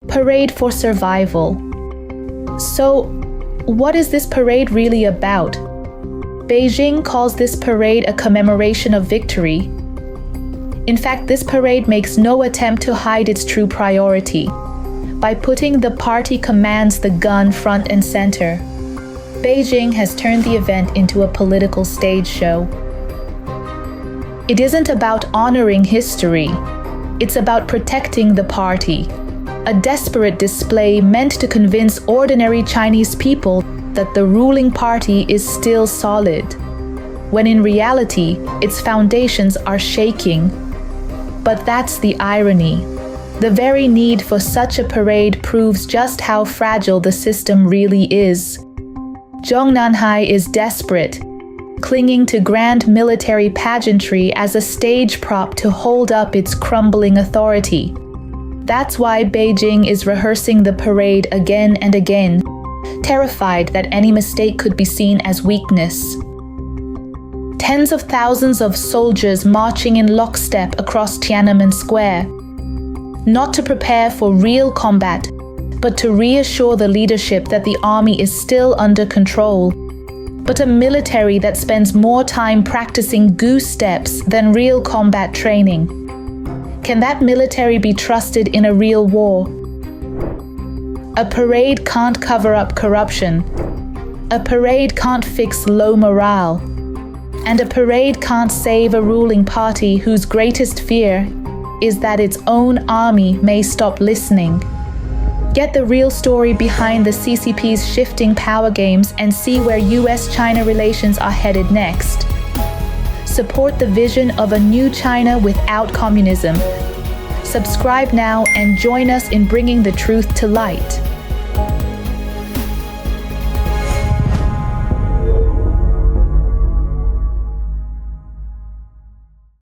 Parade for survival. So, what is this parade really about? Beijing calls this parade a commemoration of victory. In fact, this parade makes no attempt to hide its true priority. By putting the party commands the gun front and center, Beijing has turned the event into a political stage show. It isn't about honoring history. It's about protecting the party. A desperate display meant to convince ordinary Chinese people that the ruling party is still solid, when in reality, its foundations are shaking. But that's the irony. The very need for such a parade proves just how fragile the system really is. Zhongnanhai is desperate, clinging to grand military pageantry as a stage prop to hold up its crumbling authority. That's why Beijing is rehearsing the parade again and again, terrified that any mistake could be seen as weakness. Tens of thousands of soldiers marching in lockstep across Tiananmen Square, not to prepare for real combat, but to reassure the leadership that the army is still under control, but a military that spends more time practicing goose steps than real combat training. Can that military be trusted in a real war? A parade can't cover up corruption. A parade can't fix low morale. And a parade can't save a ruling party whose greatest fear is that its own army may stop listening. Get the real story behind the CCP's shifting power games and see where US-China relations are headed next. Support the vision of a new China without communism. Subscribe now and join us in bringing the truth to light.